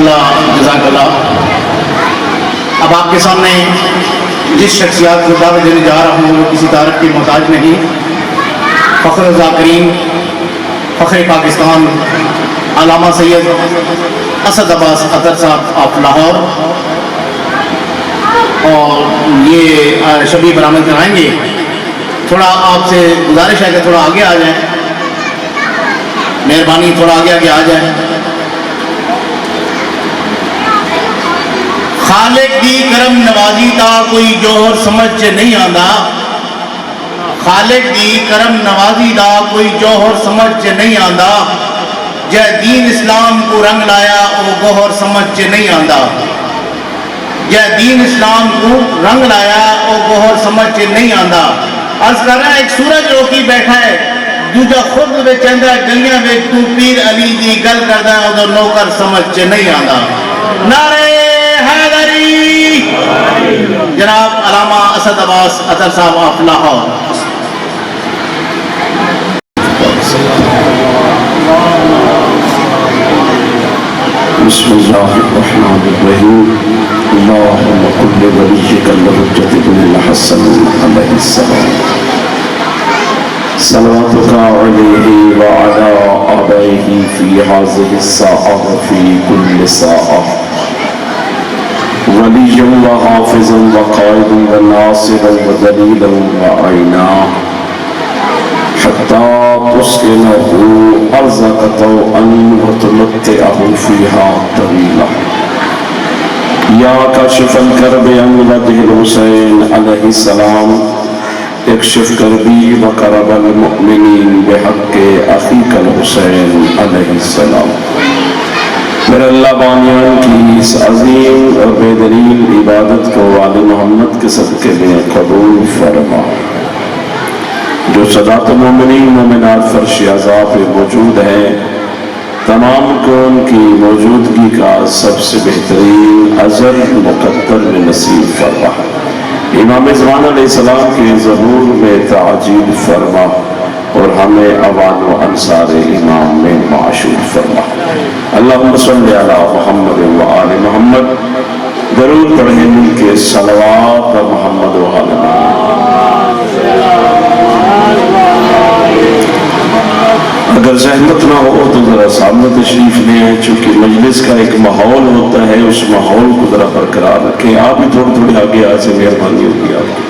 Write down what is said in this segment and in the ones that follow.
اللہ جزاک اللہ۔ اب آپ کے سامنے جس شخصیات کو دعوت دینے جا رہا ہوں وہ کسی تعارف کی محتاج نہیں، فخر الذاکرین، فخر پاکستان، علامہ سید اسد عباس اطہر صاحب آف لاہور، اور یہ شبیہ برآمد کرائیں گے۔ تھوڑا آپ سے گزارش ہے کہ تھوڑا آگے آ جائیں، مہربانی تھوڑا آگے آ جائیں۔ خالق دی کرم نوازی تا کوئی جوہر سمجھ چ نہیں آندا، خالق دی کرم نوازی دا کوئی جوہر سمجھ چ نہیں آندا، جے دین اسلام کو رنگ لایا وہ گوہر سمجھ چ نہیں آندا، جے دین اسلام کو رنگ لایا وہ گوہر سمجھ چ نہیں آندا۔ عرض کر رہا ہے ایک سورج روکی بیٹھا ہے، دوجا خود میں چندہ گلیاں میں تو پیر علی دی گل کردہ ہے ادھر نوکر سمجھ چ نہیں آندا۔ نعرہ حیدری جناب علامہ اسد عباس اطہر صاحب آف لاہور۔ بسم اللہ الرحمن الرحیم۔ اللہم کل ولیک الحجۃ بن الحسن علیہ السلام، صلواتک علیہ وعلی آبائہ فی ہذہ الساعہ وفی کل ساعہ، ولیًا وحافظا وقائدا وناصرا ودلیلا وعینا، حتی تسکنہ ارضک طوعا وتمتعہ فیہا طویلا۔ یا کاشف الکرب عن وجہ الحسین علیہ السلام، اکشف کربی وکرب المؤمنین بحق اخیک الحسین علیہ السلام۔ میرے اللہ بانیان کی اس عظیم اور بے دلیل عبادت کو آل محمد کے صدقے میں قبول فرما۔ جو صدات مومنین مومنات فرش اعضاء پہ موجود ہیں، تمام کون کی موجودگی کا سب سے بہترین اجر مقدر میں نصیب فرما۔ امام زمان علیہ السلام کے ظہور میں تعجیل فرما اور ہمیں اوان و انصار امام میں معشور فرما۔ اللہم صلی علی محمد و آل محمد۔ درود پڑھیں مل کے صلوات محمد و آل محمد۔ اگر زحمت نہ ہو تو ذرا سامنے تشریف لے آئیں، چونکہ مجلس کا ایک ماحول ہوتا ہے، اس ماحول کو ذرا برقرار رکھیں۔ آپ بھی تھوڑے تھوڑے آگے آ سے مہربانی ہوگی آپ کی۔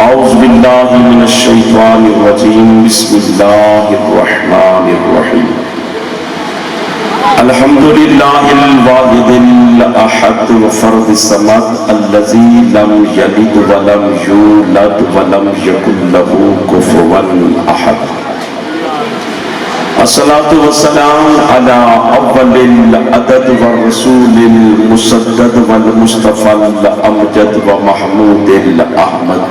اعوذ باللہ من الشیطان الرجیم، بسم اللہ الرحمن الرحیم۔ الحمدللہ الواحد الاحد وفرد الصمد الذی لم یلد ولم یولد ولم یکن له کفوا احد۔ الصلاة والسلام على اول العدد والرسول المسدد والمصطفى الامجد ومحمود الاحمد،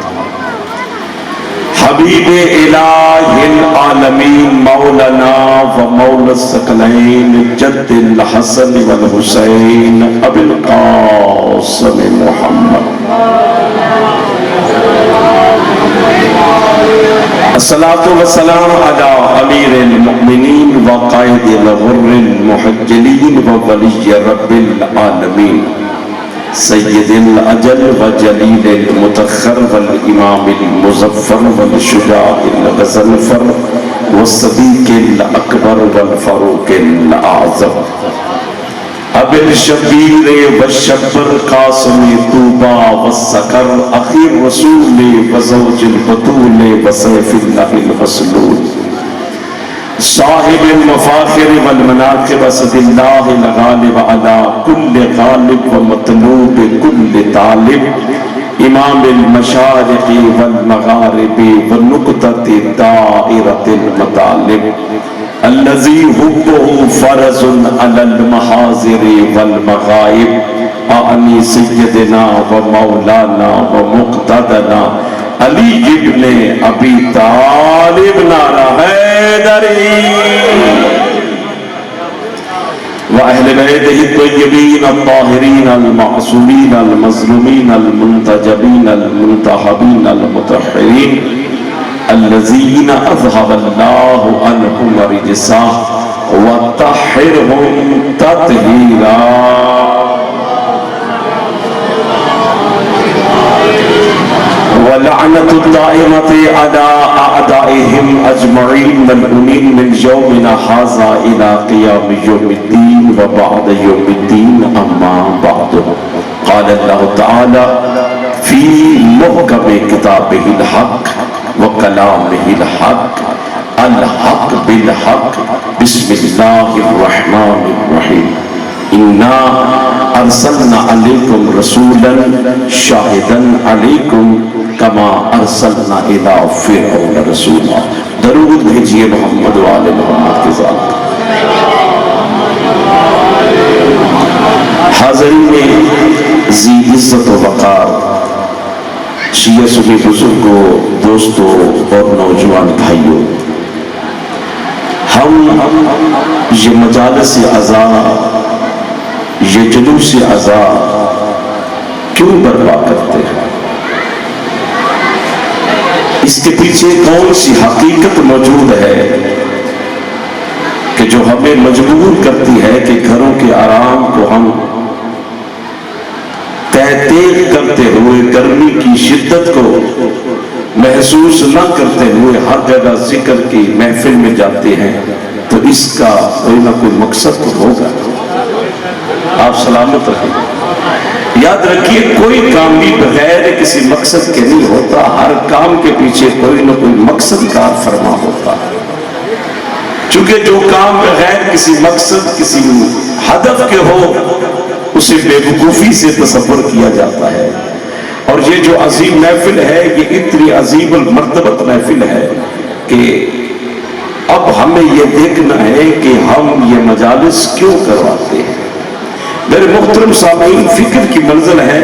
حبیب الہ العالمین مولانا و مولا الثقلین جد الحسن والحسین ابی القاسم محمد۔ الصلاة والسلام على امیر المؤمنین و قائد الغر المحجلین و ولی رب العالمین، سید الاجل و جلیل المتخر والامام المظفر والشجاع الغضنفر والصدیق الاکبر والفاروق الاعظم، ابی الشبیر والشبر قاسم طوبى والسکر، اخیر رسول وزوج البطول وسیف اللہ المسلول، صاحب المفاخر والمناقب، اسد اللہ الغالب علی کل غالب ومطلوب کل طالب، امام المشارق والمغارب ونقطة دائرة المطالب، الذي حبه فرض على المحاضر والمغائب، اعنی سیدنا و مولانا و مقتدنا علی ابن ابی طالب نعرہ حیدری وأهل بيته الطيبين الطاهرين المعصومين المظلومين المنتجبين المنتخبين المطهرين الذين أذهب الله عنهم الرجس وطهرهم تطهيرا ولعنة الدائمة على أعدائهم أجمعين ملعونين من يومنا هذا إلى قيام يوم الدين وبعد يوم الدين أما بعد قال الله تعالى في محكم كتابه الحق وكلامه الحق الحق بالحق بسم الله الرحمن الرحيم إنا أرسلنا عليكم رسولا شاهدا عليكم کما ارسلنا الى فرعون رسولا درود بھیجئے محمد وآل محمد کے ذات حاضرین ذی عزت و وقار شیعہ سنی بزرگوں دوستوں اور نوجوان بھائیوں ہم یہ مجالس عزا یہ جلوس عزا کیوں برپا کرتے ہیں اس کے پیچھے کون سی حقیقت موجود ہے کہ جو ہمیں مجبور کرتی ہے کہ گھروں کے آرام کو ہم تحقیق کرتے ہوئے گرمی کی شدت کو محسوس نہ کرتے ہوئے ہر جگہ ذکر کی محفل میں جاتے ہیں تو اس کا کوئی نہ کوئی مقصد تو ہوگا آپ سلامت رہیں یاد رکھیے کوئی کام بھی بغیر کسی مقصد کے نہیں ہوتا ہر کام کے پیچھے کوئی نہ کوئی مقصد کار فرما ہوتا چونکہ جو کام بغیر کسی مقصد کسی ہدف کے ہو اسے بے وقوفی سے تصور کیا جاتا ہے اور یہ جو عظیم محفل ہے یہ اتنی عظیم المرتبت محفل ہے کہ اب ہمیں یہ دیکھنا ہے کہ ہم یہ مجالس کیوں کرواتے ہیں میرے محترم سامعین فکر کی منزل ہے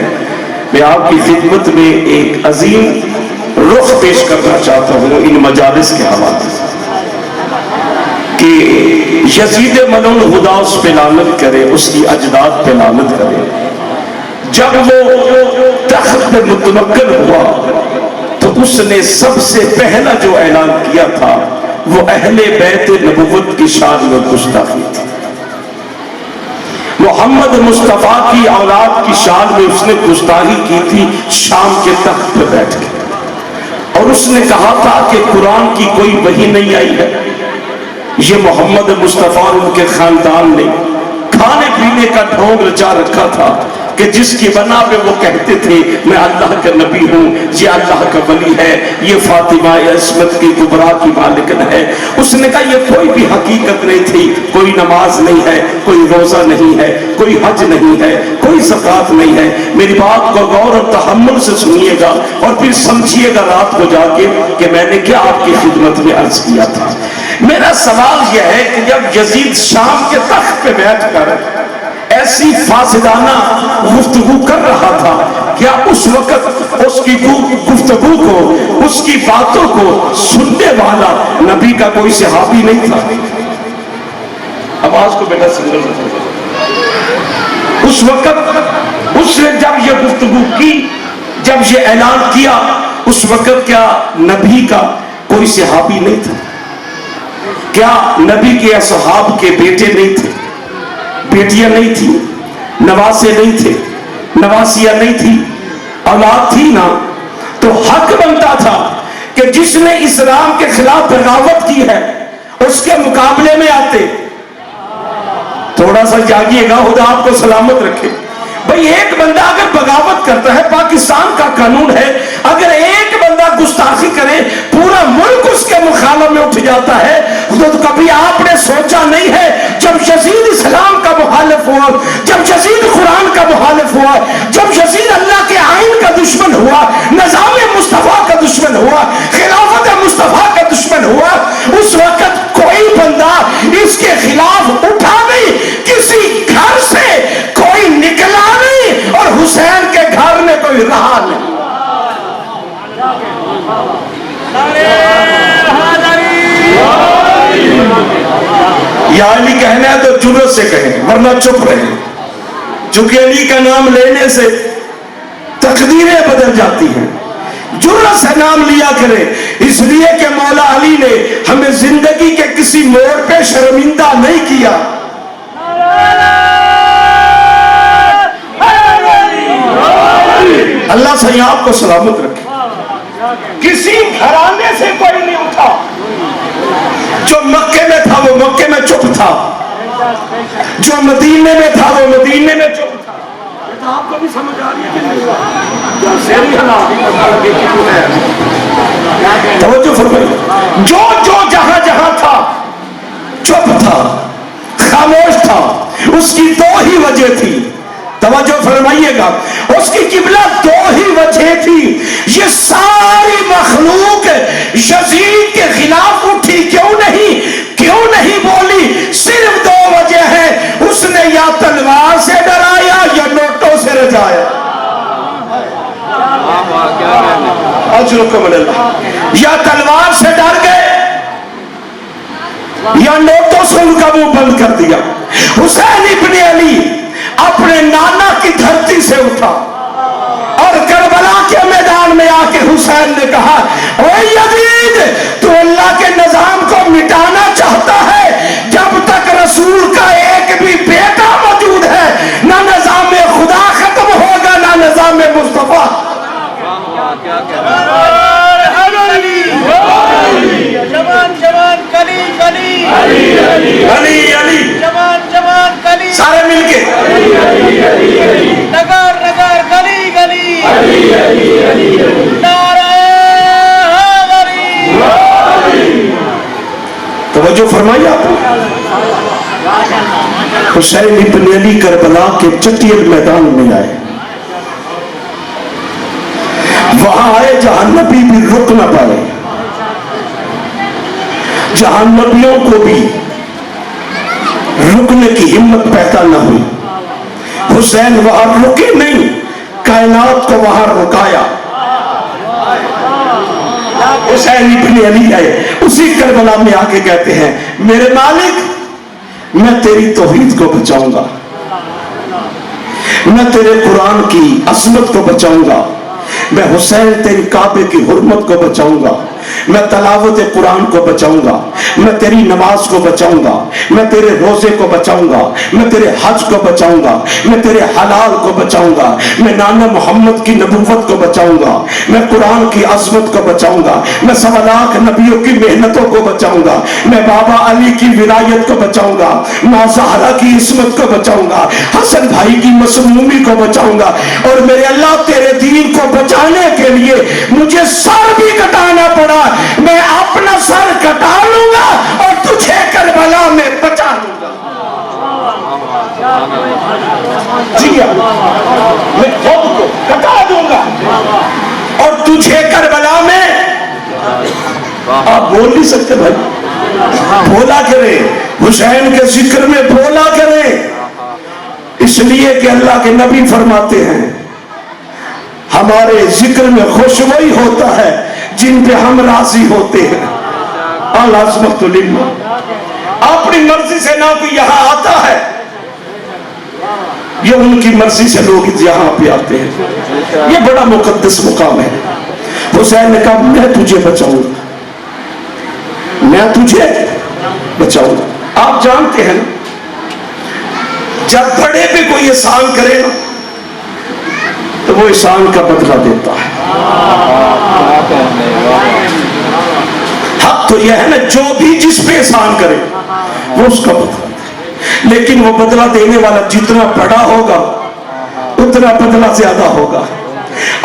میں آپ کی خدمت میں ایک عظیم رخ پیش کرنا چاہتا ہوں ان مجالس کے حوالے سے کہ یزید ملعون خدا اس پہ لعنت کرے اس کی اجداد پہ لعنت کرے جب وہ تخت پہ متمکن ہوا تو اس نے سب سے پہلا جو اعلان کیا تھا وہ اہل بیت نبوت کی شان میں گستاخی تھی محمد مصطفیٰ کی اولاد کی شان میں اس نے گستاخی کی تھی شام کے تخت پہ بیٹھ کے اور اس نے کہا تھا کہ قرآن کی کوئی وحی نہیں آئی ہے یہ محمد مصطفیٰ اور ان کے خاندان نے کھانے پینے کا ڈھونگ رچا رکھا تھا کہ جس کی بنا پہ وہ کہتے تھے میں اللہ کا نبی ہوں یہ اللہ کا ولی ہے یہ فاطمہ عصمت کی کبریٰ کی مالکن ہے اس نے کہا یہ کوئی بھی حقیقت نہیں تھی کوئی نماز نہیں ہے کوئی روزہ نہیں ہے کوئی حج نہیں ہے کوئی زکوٰۃ نہیں ہے میری بات کو غور اور تحمل سے سنیے گا اور پھر سمجھیے گا رات کو جا کے کہ میں نے کیا آپ کی خدمت میں عرض کیا تھا میرا سوال یہ ہے کہ جب یزید شام کے تخت پہ بیٹھ کر ایسی فاسدانہ گفتگو کر رہا تھا کیا اس وقت اس کی گفتگو کو اس کی باتوں کو سننے والا نبی کا کوئی صحابی نہیں تھا آواز کو بیٹا سنگل اس وقت اس نے جب یہ گفتگو کی جب یہ اعلان کیا اس وقت کیا نبی کا کوئی صحابی نہیں تھا کیا نبی کے اصحاب کے بیٹے نہیں تھے بیٹیاں نہیں تھی نواسے نہیں تھے نواسیاں نہیں تھی اولاد تھی نا تو حق بنتا تھا کہ جس نے اسلام کے خلاف بغاوت کی ہے اس کے مقابلے میں آتے تھوڑا سا جاگیے گا خدا آپ کو سلامت رکھے بھئی ایک بندہ اگر بغاوت کرتا ہے پاکستان کا قانون ہے اگر ایک بندہ گستاخی کرے پورا ملک اس کے مخالف میں اٹھ جاتا ہے تو کبھی آپ نے سوچا نہیں ہے جب یزید اسلام کا مخالف ہوا جب یزید قرآن کا مخالف ہوا جب یزید اللہ کے آئین کا دشمن ہوا نظام مصطفیٰ کا دشمن ہوا خلافت مصطفیٰ کا دشمن ہوا اس وقت کوئی بندہ اس کے خلاف اٹھا نہیں کسی گھر سے کوئی نکلا نہیں اور حسین کے گھر میں کوئی رہا نہیں یا علی کہنا ہے تو جرأت سے کہیں ورنہ چپ رہے، چونکہ علی کا نام لینے سے تقدیریں بدل جاتی ہیں۔ جرأت سے نام لیا کرے، اس لیے کہ مولا علی نے ہمیں زندگی کے کسی موڑ پہ شرمندہ نہیں کیا۔ اللہ سے آپ کو سلامت رکھے۔ کسی گھرانے سے کوئی نہیں اٹھا، جو مکے میں تھا وہ مکے میں چپ تھا، جو مدینے میں تھا وہ مدینے میں چپ تھا۔ آپ کو بھی سمجھ آ رہی ہے؟ توجہ فرمائیے، جو جہاں جہاں تھا چپ تھا، خاموش تھا، اس کی دو ہی وجہ تھی۔ توجہ فرمائیے گا، اس کی قبلہ دو ہی وجہ تھی۔ یہ ساری مخلوق یزید کے خلاف اٹھی کیوں نہیں بولی؟ صرف دو وجہ ہے، اس نے یا تلوار سے ڈرایا یا نوٹوں سے رجایا۔ اجرکم اللہ، یا تلوار سے ڈر گئے یا نوٹوں سے ان کا منہ بند کر دیا۔ حسین ابن علی اپنے نانا کی دھرتی سے اٹھا اور کربلا کے میدان میں آ کے حسین نے کہا، اے یزید، تو اللہ کے نظام کو مٹانا چاہتا ہے؟ جب تک رسول کا ایک بھی بیٹا موجود ہے، نہ نظام خدا ختم ہوگا نہ نظام مصطفیٰ۔ علی سارے مل کے نگر نگر گلی گلی نعرہ حیدری۔ توجہ فرمائیے آپ حسین ابن علی کربلا کے چٹیل میدان میں آئے، وہاں آئے جہاں نبی بھی رک نہ پائے، جہاں نبیوں کو بھی رکنے کی ہمت پیدا نہ ہوئی۔ حسین وہاں رکے نہیں، کائنات کو وہاں رکایا۔ حسین ابن علی آئے، اسی کربلا میں آ کے کہتے ہیں، میرے مالک، میں تیری توحید کو بچاؤں گا، میں تیرے قرآن کی عظمت کو بچاؤں گا، میں حسین تیری کعبے کی حرمت کو بچاؤں گا، میں تلاوت قرآن کو بچاؤں گا، میں تیری نماز کو بچاؤں گا، میں تیرے روزے کو بچاؤں گا، میں تیرے حج کو بچاؤں گا، میں تیرے حلال کو بچاؤں گا، میں نانا محمد کی نبوت کو بچاؤں گا، میں قرآن کی عظمت کو بچاؤں گا، میں 1.25 لاکھ نبیوں کی محنتوں کو بچاؤں گا، میں بابا علی کی ولایت کو بچاؤں گا، ماں زہرا کی عصمت کو بچاؤں گا، حسن بھائی کی مسمومی کو بچاؤں گا، اور میرے اللہ تیرے دین کو بچانے کے لیے مجھے سر بھی کٹانا پڑا، میں اپنا سر کٹا لوں گا اور تجھے کربلا میں بچا لوں گا۔ جی میں خود کو کٹا دوں گا اور تجھے کربلا میں۔ آپ بول نہیں سکتے بھائی، بولا کریں، حسین کے ذکر میں بولا کریں، اس لیے کہ اللہ کے نبی فرماتے ہیں ہمارے ذکر میں خوش وہی ہوتا ہے جن پہ ہم راضی ہوتے ہیں۔ العظمت للہ۔ اپنی مرضی سے نہ کوئی یہاں آتا ہے، یہ ان کی مرضی سے لوگ یہاں پہ آتے ہیں، یہ بڑا مقدس مقام ہے۔ حسین نے کہا میں تجھے بچاؤں گا، میں تجھے بچاؤں گا۔ آپ جانتے ہیں جب بڑے پہ کوئی احسان کرے نا تو وہ احسان کا بدلہ دیتا ہے۔ حق تو یہ ہے نا، جو بھی جس پہ احسان کرے وہ اس کا بدلہ دے، لیکن وہ بدلہ دینے والا جتنا بڑا ہوگا اتنا بدلہ زیادہ ہوگا۔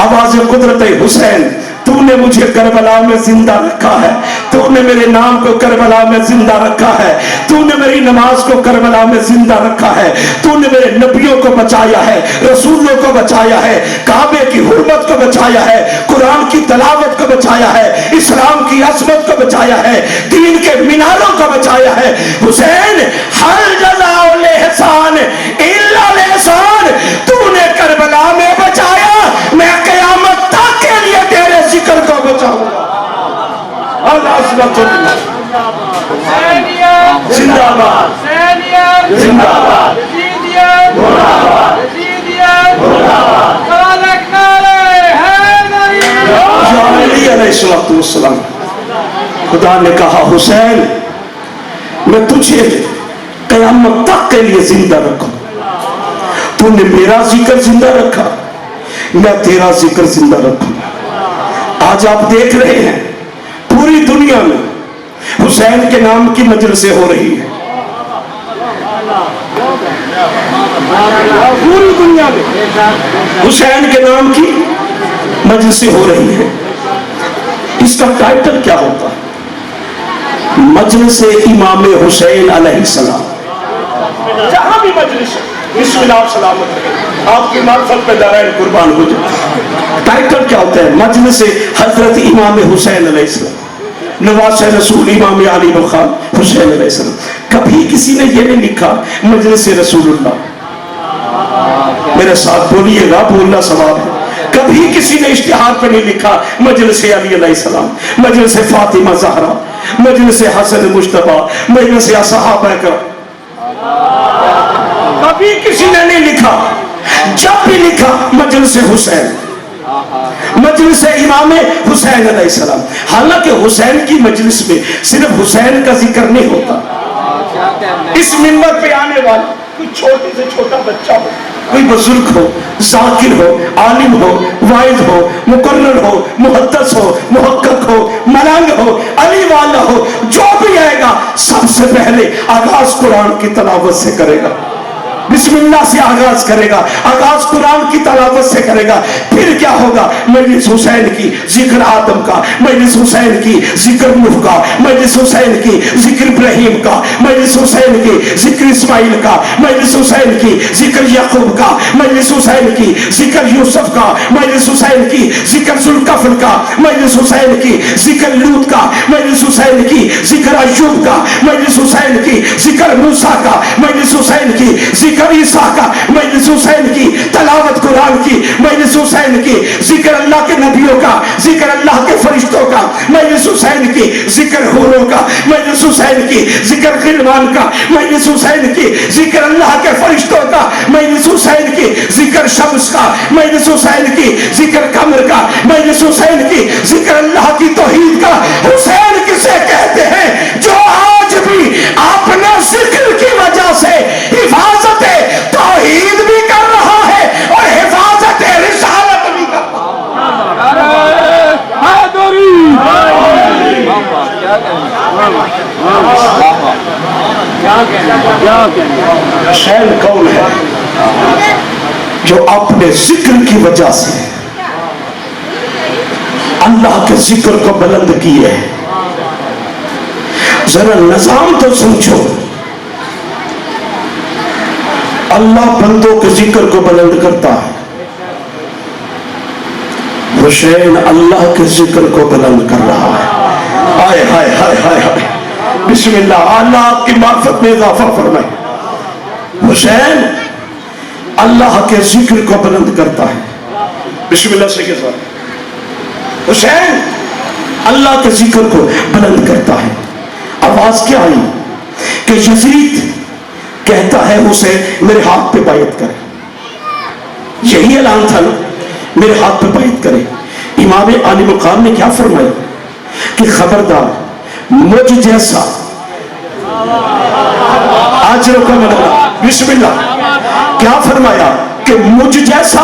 آواز قدرت حسین، تو نے مجھے کربلا میں زندہ رکھا ہے، تو نے میرے نام کو کربلا میں زندہ رکھا ہے، تو نے میری نماز کو کربلا میں زندہ رکھا ہے، تو نے میرے نبیوں کو بچایا ہے، رسولوں کو بچایا ہے، کعبے کی حرمت کو بچایا ہے، قرآن کی تلاوت کو بچایا ہے، اسلام کی عظمت کو بچایا ہے، دین کے میناروں کو بچایا ہے۔ حسین، ہر جزاء الاحسان الا الاحسان، تو نے کربلا میں بچایا، میں قیامت تک کے لیے تیرے ذکر کو بچاؤں گا۔ اللہ زندہ باد۔ یزیدیت یزیدیت خالق نعرہ حیدری یا علی علیہ السلام، خدا نے کہا حسین میں تجھے قیامت تک کے لیے زندہ رکھوں، تو نے میرا ذکر زندہ رکھا، میں تیرا ذکر زندہ رکھوں۔ آج آپ دیکھ رہے ہیں پوری دنیا میں حسین کے نام کی مجلسیں ہو رہی ہیں، پوری دنیا میں حسین کے نام کی مجلسیں ہو رہی ہیں۔ اس کا ٹائٹل کیا ہوتا ہے؟ مجلس امام حسین علیہ السلام۔ جہاں بھی مجلس ہے، بسم اللہ آپ سلامت رہے، آپ کی معرفت پہ دارین قربان ہو جائے۔ ٹائٹل کیا ہوتا ہے؟ مجلس حضرت امام حسین علیہ السلام، نواسہ رسول امام علی مقام حسین علیہ السلام۔ کبھی کسی نے یہ نہیں لکھا مجلس رسول اللہ، میرے ساتھ بولیے گا، بولنا ثواب ہے۔ کبھی کسی نے اشتہار پہ نہیں لکھا مجلس علی علیہ السلام، مجلس فاطمہ زہرا، مجلس حسن مجتبی، مجلس صحابہ کرام، کبھی کسی نے نہیں لکھا۔ جب بھی لکھا مجلس حسین، مجلس امام حسین علیہ السلام۔ حالانکہ حسین کی مجلس میں صرف حسین کا ذکر نہیں ہوتا، اس منبر پہ آنے والا کوئی چھوٹے سے چھوٹا بچہ ہو، کوئی بزرگ ہو، ذاکر ہو، عالم ہو، واعظ ہو، مقرر ہو، محدث ہو، محقق ہو، ملنگ ہو، علی والا ہو، جو بھی آئے گا سب سے پہلے آغاز قرآن کی تلاوت سے کرے گا، بسم اللہ سے آغاز کرے گا، آغاز قرآن کی تلاوت سے کرے گا۔ پھر کیا ہوگا؟ مجلس حسین کی ذکر آدم کا، مجلس حسین کی ذکر نوح کا، مجلس حسین کی ذکر ابراہیم کا، مجلس حسین کی ذکر اسماعیل کا، مجلس حسین کی ذکر یعقوب کا، مجلس حسین کی ذکر یوسف کا، مجلس حسین کی ذکر ذوالکفل کا، مجلس حسین کی ذکر لوط کا، مجلس حسین کی ذکر ایوب کا، مجلس حسین کی ذکر موسیٰ کا، مجلس حسین کی ذکر عیسیٰ کا، مجلس حسین کی تلاوت قرآن کی، مجلس حسین کی ذکر اللہ کے نبیوں کا، ذکر اللہ کے فرشتوں کا، مجلس حسین کی ذکر حوروں کا، مجلس حسین کی ذکر غلمان کا، مجلس حسین کی ذکر اللہ کے فرشتوں کا، مجلس حسین کی ذکر شمس کا، مجلس حسین کی ذکر قمر کا، مجلس حسین کی ذکر اللہ کی توحید کا۔ حسین کسے کہتے ہیں؟ جو آج بھی اپنے ذکر کی وجہ سے حفاظت توحید بھی کر رہا ہے اور حفاظت رسالت بھی کر رہا ہے۔ حسین کون ہے؟ جو اپنے ذکر کی وجہ سے اللہ کے ذکر کو بلند کیے۔ ذرا نظام تو سمجھو، اللہ بندوں کے ذکر کو بلند کرتا ہے، حسین اللہ کے ذکر کو بلند کر رہا ہے۔ ہائے ہائے ہائے ہائے ہائے، بسم اللہ، اللہ آپ کی معرفت میں اضافہ فرمائے۔ حسین اللہ کے ذکر کو بلند کرتا ہے، بسم اللہ سے کے ساتھ۔ حسین اللہ کے ذکر کو بلند کرتا ہے۔ آواز کیا آئی کہ یزید کہتا ہے اسے میرے ہاتھ پہ بیعت کرے، یہی اعلان تھا نا، میرے ہاتھ پہ بیعت کرے۔ امام علی مقام نے کیا فرمایا کہ خبردار مجھ جیسا، آج رکھو ملنا، بسم اللہ، کیا فرمایا کہ مجھ جیسا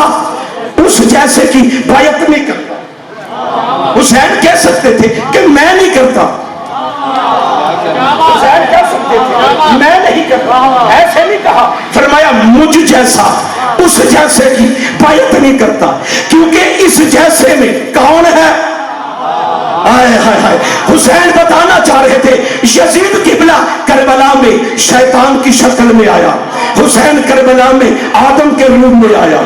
اس جیسے کی بیعت نہیں کرتا۔ حسین کہہ سکتے تھے کہ میں نہیں کرتا، حسین کہہ سکتے تھے میں نہیں کرتا، ایسے نہیں کہا، فرمایا مجھ جیسا اس جیسے کی بیعت نہیں کرتا، کیونکہ اس جیسے میں کون ہے؟ حسین بتانا چاہ رہے تھے یزید قبلہ کربلا میں شیطان کی شکل میں آیا، حسین کربلا میں آدم کے روپ میں آیا،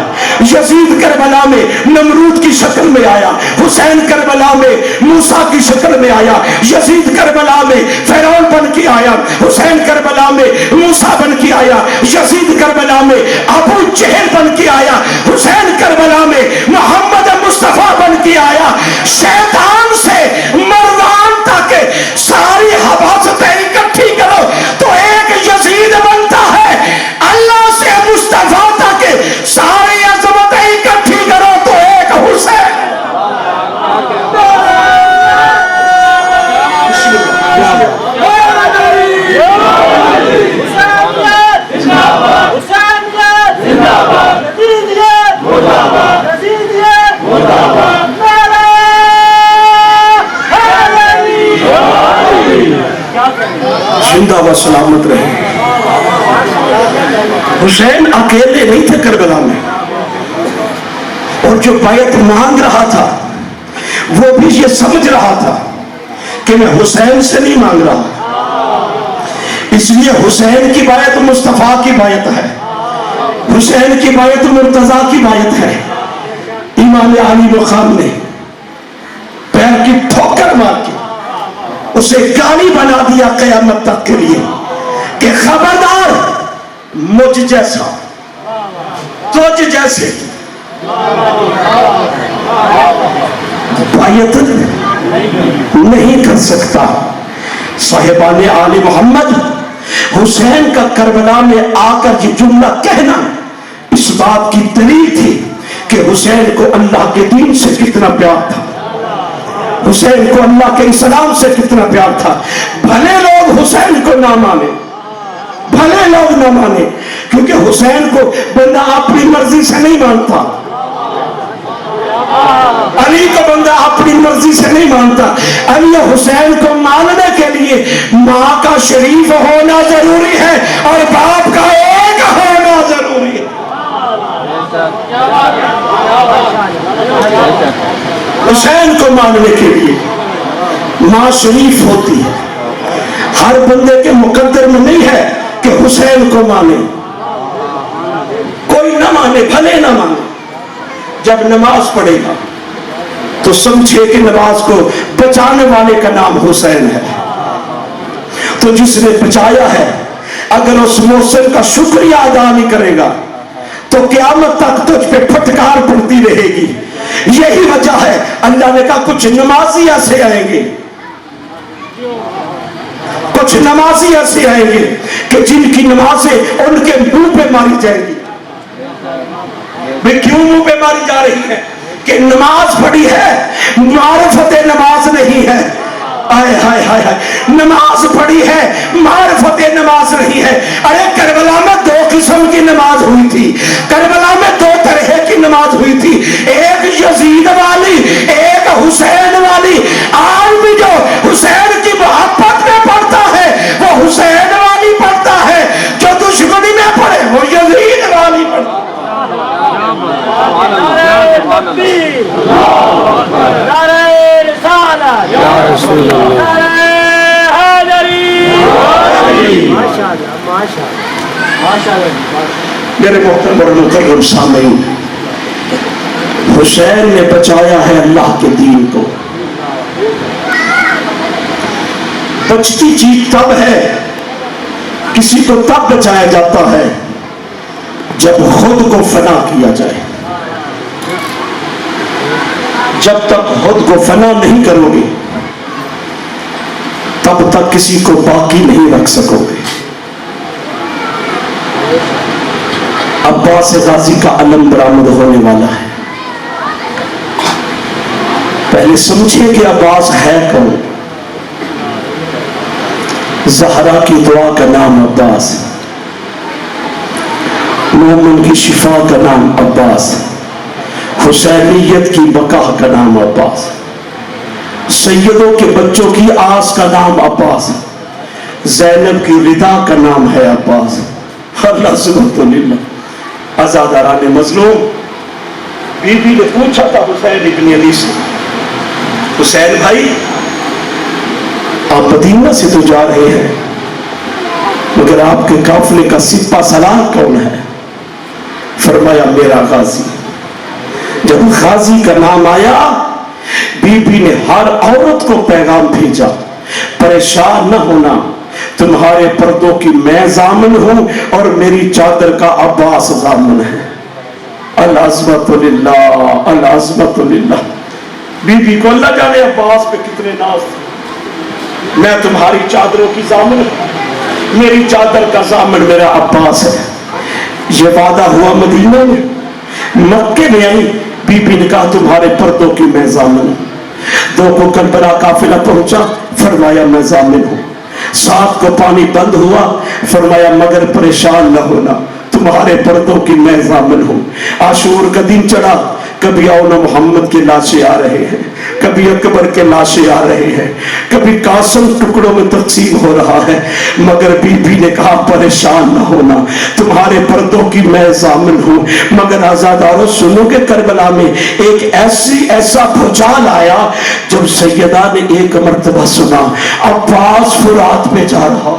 یزید کربلا میں نمرود کی شکل میں آیا، حسین کربلا میں موسیٰ کی شکل میں آیا، یزید کربلا میں فرعون بن کے آیا، حسین کربلا میں موسیٰ بن کے آیا، یزید کربلا میں ابو جہل بن کے آیا، حسین کربلا میں محمد مصطفیٰ بن کے آیا۔ شیطان سے مروان تک ساری حواستیں اکٹھی کرو تو ایک یزید بنتا ہے زندہ و سلامت رہے۔ حسین اکیلے نہیں تھے کربلا میں، اور جو بیعت مانگ رہا تھا وہ بھی یہ سمجھ رہا تھا کہ میں حسین سے نہیں مانگ رہا، اس لیے حسین کی بیعت مصطفیٰ کی بیعت ہے، حسین کی بیعت مرتضیٰ کی بیعت ہے۔ امام علی مقام نے پیر کی ٹھوکر مار کے اسے گالی بنا دیا قیامت تک کے لیے کہ خبردار، مجھ جیسا تجھ جیسے بیعت نہیں کر سکتا۔ صاحبان آل محمد، حسین کا کربلا میں آ کر یہ جملہ کہنا اس بات کی دلیل تھی کہ حسین کو اللہ کے دین سے کتنا پیار تھا، حسین کو اللہ کے اسلام سے کتنا پیار تھا۔ بھلے لوگ حسین کو نہ مانے، بھلے لوگ نہ مانے، کیونکہ حسین کو بندہ اپنی مرضی سے نہیں مانتا، علی کو بندہ اپنی مرضی سے نہیں مانتا۔ علی حسین کو ماننے کے لیے ماں کا شریف ہونا ضروری ہے اور باپ کا ایک ہونا ضروری ہے۔ حسین کو ماننے کے لیے ماں شریف ہوتی ہے۔ ہر بندے کے مقدر میں نہیں ہے کہ حسین کو مانے، کوئی نہ مانے، بھلے نہ مانے، جب نماز پڑھے گا تو سمجھے کہ نماز کو بچانے والے کا نام حسین ہے۔ تو جس نے بچایا ہے اگر اس محسن کا شکریہ ادا نہیں کرے گا تو قیامت تک تجھ پہ پھٹکار پڑتی رہے گی۔ یہی وجہ ہے اللہ نے کہا کچھ نمازی ایسے آئیں گے، کچھ نمازی ایسے آئیں گے کہ جن کی نمازیں ان کے منہ پہ ماری جائیں گی۔ میں کیوں منہ پہ ماری جا رہی ہے؟ کہ نماز پڑھی ہے، معرفت نماز نہیں ہے۔ آئے ہائے ہائے ہائے، نماز پڑھی ہے، معرفت نماز نہیں ہے۔ ارے کربلا میں دو قسم کی نماز ہوئی تھی، کربلا میں دو طرح کی نماز ہوئی تھی، ایک یزید والی، ایک حسین والی۔ آج بھی جو حسین کی محبت میں پڑھتا ہے وہ حسین والی پڑھتا ہے، جو دشمنی میں پڑھے وہ یزید والی پڑھتا ہے۔ میرے محترم اور مکرم سامعین، حسین نے بچایا ہے اللہ کے دین کو۔ بچتی چیز تب ہے، کسی کو تب بچایا جاتا ہے جب خود کو فنا کیا جائے۔ جب تک خود کو فنا نہیں کرو گے تب تک کسی کو باقی نہیں رکھ سکو گے۔ عباس غازی کا علم برآمد ہونے والا ہے، پہلے سمجھے کہ عباس ہے کون۔ زہرا کی دعا کا نام عباس، مومن کی شفا کا نام عباس، حسینیت کی بقا کا نام عباس، سیدوں کے بچوں کی آس کا نام عباس، زینب کی رضا کا نام ہے عباس۔ اللہ سبحانہ للہ۔ عزاداران مظلوم، بی بی نے پوچھا تھا حسین ابن علی سے، حسین بھائی آپ مدینہ سے تو جا رہے ہیں مگر آپ کے قافلے کا سپہ سالار کون ہے؟ فرمایا میرا غازی۔ جب غازی کا نام آیا بی بی نے ہر عورت کو پیغام بھیجا، پریشان نہ ہونا، تمہارے پردوں کی میں ضامن ہوں اور میری چادر کا عباس ضامن ہے۔ العظمت للہ، العظمت للہ۔ بی بی کو اللہ جانے عباس پہ کتنے ناز تھے۔ میں تمہاری چادروں کی ضامن ہوں، میری چادر کا ضامن میرا عباس ہے۔ یہ وعدہ ہوا مدینہ میں، مکے میں آئی بی بی نے کہا تمہارے پردوں کی میں ضامن ہوں۔ دو کو کربلا قافلہ پہنچا، فرمایا میں ضامن ہوں۔ سات کو پانی بند ہوا، فرمایا مگر پریشان نہ ہونا، تمہارے پردوں کی میں ضامن ہوں۔ عاشور کا دن چڑھا، کبھی اولا محمد کے لاشیں آ رہے ہیں، کبھی اکبر کے لاشیں آ رہے ہیں، کبھی قاسم ٹکڑوں میں تقسیم ہو رہا ہے، مگر بی بی نے کہا پریشان نہ ہونا، تمہارے پردوں کی میں ضامن ہوں۔ مگر آزاداروں سنو کہ کربلا میں ایک ایسا بھوچال آیا جب سیدہ نے ایک مرتبہ سنا عباس فرات میں جا رہا۔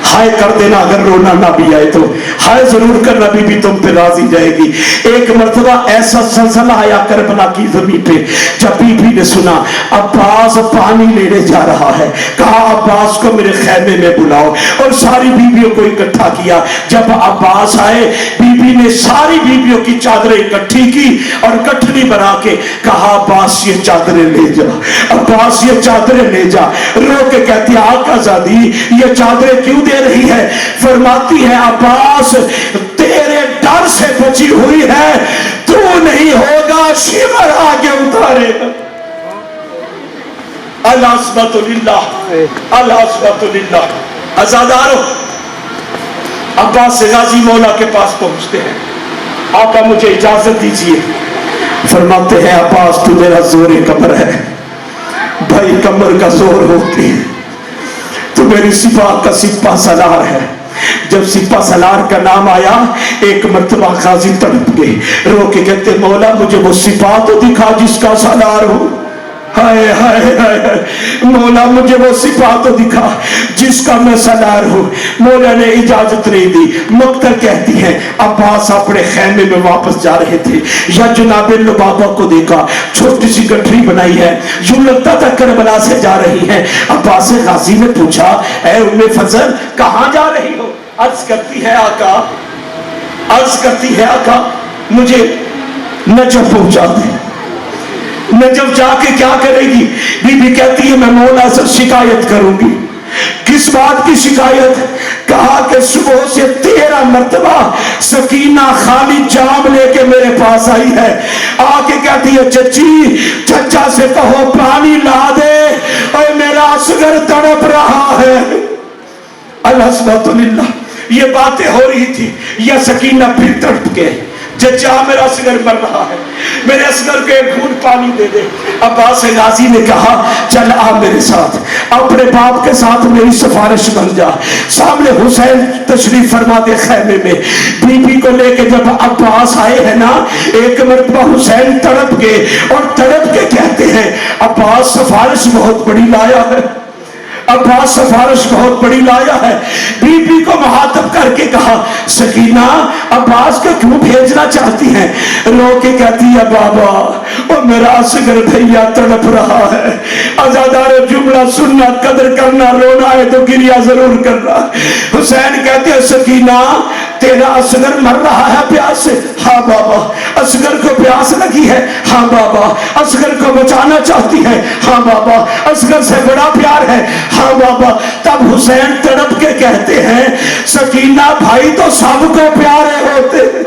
ہائے کر دینا اگر رونا نہ بھی آئے تو، ہائے ضرور کرنا، بی بی تم پہ راضی جائے گی۔ ایک مرتبہ ایسا زلزلہ آیا کربلا کی زمین پہ جب بی بی نے سنا عباس پانی لینے جا رہا ہے، کہا عباس کو میرے خیمے میں بلاؤ، اور ساری بیویوں کو اکٹھا کیا۔ جب عباس آئے بی بی نے ساری بیویوں کی چادریں اکٹھی کی اور گٹھڑی بنا کے کہا عباس یہ چادریں لے جا، عباس یہ چادریں لے جا۔ رو کے کہتی آقا زادی یہ چادریں کیوں دے رہی ہے؟ فرماتی ہے عباس تیرے ڈر سے بچی ہوئی ہے، تو نہیں ہوگا شمر آگے اتارے گا۔ العصمت للہ، العصمت للہ۔ عزادارو عباس غازی مولا کے پاس پہنچتے ہیں، آقا مجھے اجازت دیجیے۔ فرماتے ہیں عباس تو میرا زور کمر ہے، بھائی کمر کا زور ہوتی ہے، تو میری سپاہ کا سپاہ سالار ہے۔ جب سپاہ سالار کا نام آیا ایک مرتبہ غازی تڑپ گئے، رو کے کہتے مولا مجھے وہ سپاہ تو دکھا جس کا سالار ہو۔ ہائے ہائے ہائے مولا مجھے وہ سپاہ تو دکھا جس کا میں سالار ہوں۔ مولا نے اجازت نہیں دی۔ مقتل کہتی ہے عباس اپنے خیمے میں واپس جا رہے تھے، یا جناب لبابہ کو دیکھا چھوٹی سی گٹھری بنائی ہے، یوں لگتا تھا کربلا سے جا رہی ہے۔ عباس غازی نے پوچھا اے ام فضل کہاں جا رہی ہو؟ عرض کرتی ہے آقا، عرض کرتی ہے آقا مجھے نجف پہنچا دے۔ نجف جا کے کیا کرے گی؟ بی بی کہتی ہے میں مولا سے شکایت کروں گی۔ کس بات کی شکایت؟ کہا کہ صبح سے 13 مرتبہ سکینہ خالی جام لے کے میرے پاس آئی ہے، آ کے کہتی ہے چچی چچا سے کہو پانی لا دے اور میرا اصغر تڑپ رہا ہے۔ الحسبۃ للہ۔ یہ باتیں ہو رہی تھی، یا سکینہ پھر تڑپ کے چچا میرا اصغر مر رہا ہے، میرے اصغر کو ایک گھونٹ پانی دے دے۔ عباس غازی نے کہا چل آ میرے ساتھ، اپنے باپ کے ساتھ میری سفارش بن جا۔ سامنے حسین تشریف فرما دے خیمے میں، بی بی کو لے کے جب عباس آئے ہیں نا ایک مرتبہ حسین تڑپ گئے اور تڑپ کے کہتے ہیں عباس سفارش بہت بڑی لایا ہے، عباس سفارش بہت بڑی لایا ہے۔ بی بی کو مخاطب کر کے کہا سکینہ عباس کو کیوں بھیجنا چاہتی ہیں؟ رو کے کہتی ہے بابا وہ میرا اصغر بھیا تڑپ رہا ہے۔ عزادارو جملہ سننا قدر کرنا، رونا ہے تو گریہ ضرور کرنا۔ حسین کہتے ہیں سکینہ تیرا اصغر مر رہا ہے پیاس سے؟ ہاں بابا۔ اصغر کو پیاس لگی ہے؟ ہاں بابا۔ اصغر کو بچانا چاہتی ہے؟ ہاں بابا۔ اصغر سے بڑا پیار ہے؟ ہاں بابا۔ تب حسین تڑپ کے کہتے ہیں سکینہ بھائی تو سب کو پیارے ہوتے ہیں،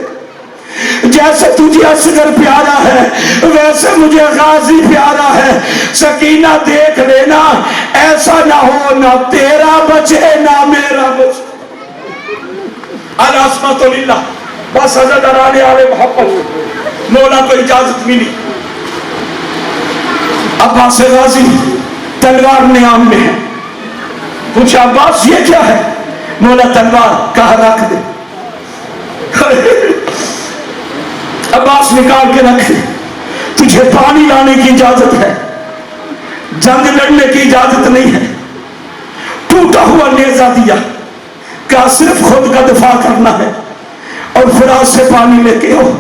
جیسے تجھے اصغر پیارا ہے ویسے مجھے غازی پیارا ہے۔ سکینہ دیکھ لینا ایسا نہ ہو نہ تیرا بچے نہ میرا بچے۔ العصمت للہ۔ بس حضرت آل محمد مولا کو اجازت ملی۔ عباس غازی تلوار نیام میں ہے، پوچھا عباس یہ کیا ہے؟ مولا تلوار، کہا رکھ دے۔ عباس نکال کے رکھ دے، تجھے پانی لانے کی اجازت ہے، جنگ لڑنے کی اجازت نہیں ہے۔ ٹوٹا ہوا نیزہ دیا، کہا صرف خود کا دفاع کرنا ہے اور فرات سے پانی لے کے ہو۔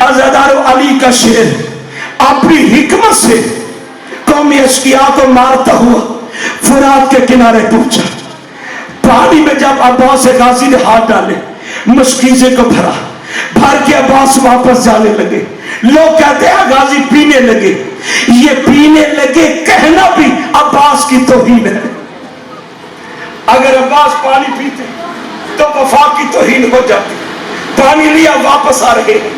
عزادارو علی کا شعر اپنی حکمت سے قومی اشقیاء کو مارتا ہوا فرات کے کنارے پہنچا۔ پانی میں جب عباس غازی نے ہاتھ ڈالے مشکیزے کو بھرا، بھر کے عباس واپس جانے لگے۔ لوگ کہتے ہیں غازی پینے لگے، یہ پینے لگے کہنا بھی عباس کی توہین ہے۔ اگر عباس پانی پیتے تو وفا کی توہین ہو جاتی۔ پانی لیا واپس آ رہے ہیں،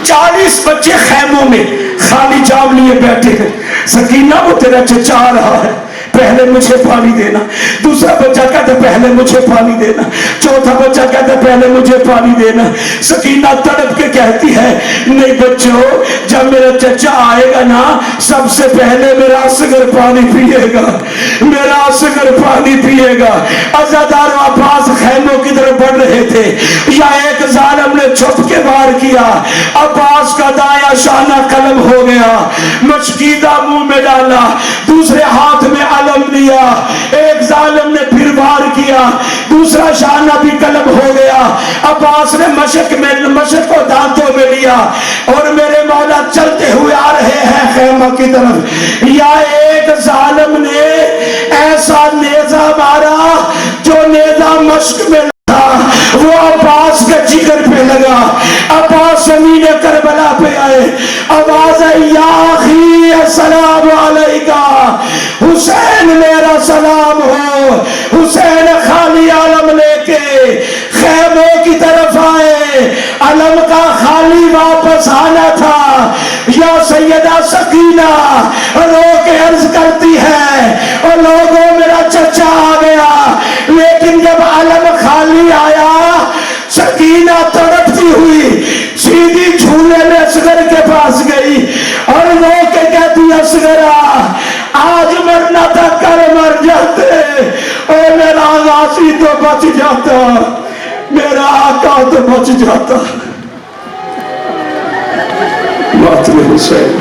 40 بچے خیموں میں خالی جام لیے بیٹھے ہیں۔ سکینہ وہ تیرا چچا آ رہا ہے، پہلے مجھے پانی دینا. دوسرا بچہ کہتا پہلے مجھے پانی دینا. چوتھا بچہ کہتا پہلے مجھے پانی دینا. سکینہ تڑپ کے کہتی ہے نہیں بچوں، جب میرا چچا آئے گا نا سب سے پہلے میرا اصغر پانی پیے گا، میرا اصغر پانی پیے گا. عزادار و عباس خیموں کی طرف بڑھ رہے تھے. یا ایک ظالم نے چھپ کے وار کیا. عباس کا دایاں شانہ قلم ہو گیا، مشکیدہ منہ میں ڈالا، دوسرے ہاتھ میں علم لیا. ایک ظالم نے پھر وار کیا، دوسرا شانہ بھی قلم ہو گیا. عباس نے مشق کو دانتوں میں لیا اور میرے مولا چلتے ہوئے آ رہے ہیں خیمہ کی طرف. یا ایک ظالم نے ایسا نیزہ مارا جو نیزہ مشق میں تھا، وہ عباس کے جگر پہ لگا. عباس زمین کربلا پہ آئے، آواز ہے یا اخی السلام علیکہ، حسین میرا سلام ہو. حسین خالی علم لے کے خیموں کی طرف آئے. علم کا خالی واپس آنا تھا. یا سیدہ سکینہ رو کے عرض کرتی ہے اور لوگوں میرا چچا آ گیا. لیکن جب علم خالی آیا سکینہ تڑپتی ہوئی سیدھی جھولے میں اصغر کے پاس گئی اور رو کے کہتی اصغرا آج مرنا تھا کل مر جاتے، اور میرا غازی تو بچ جاتا، میرا آقا تو بچ جاتا. ماتم حسین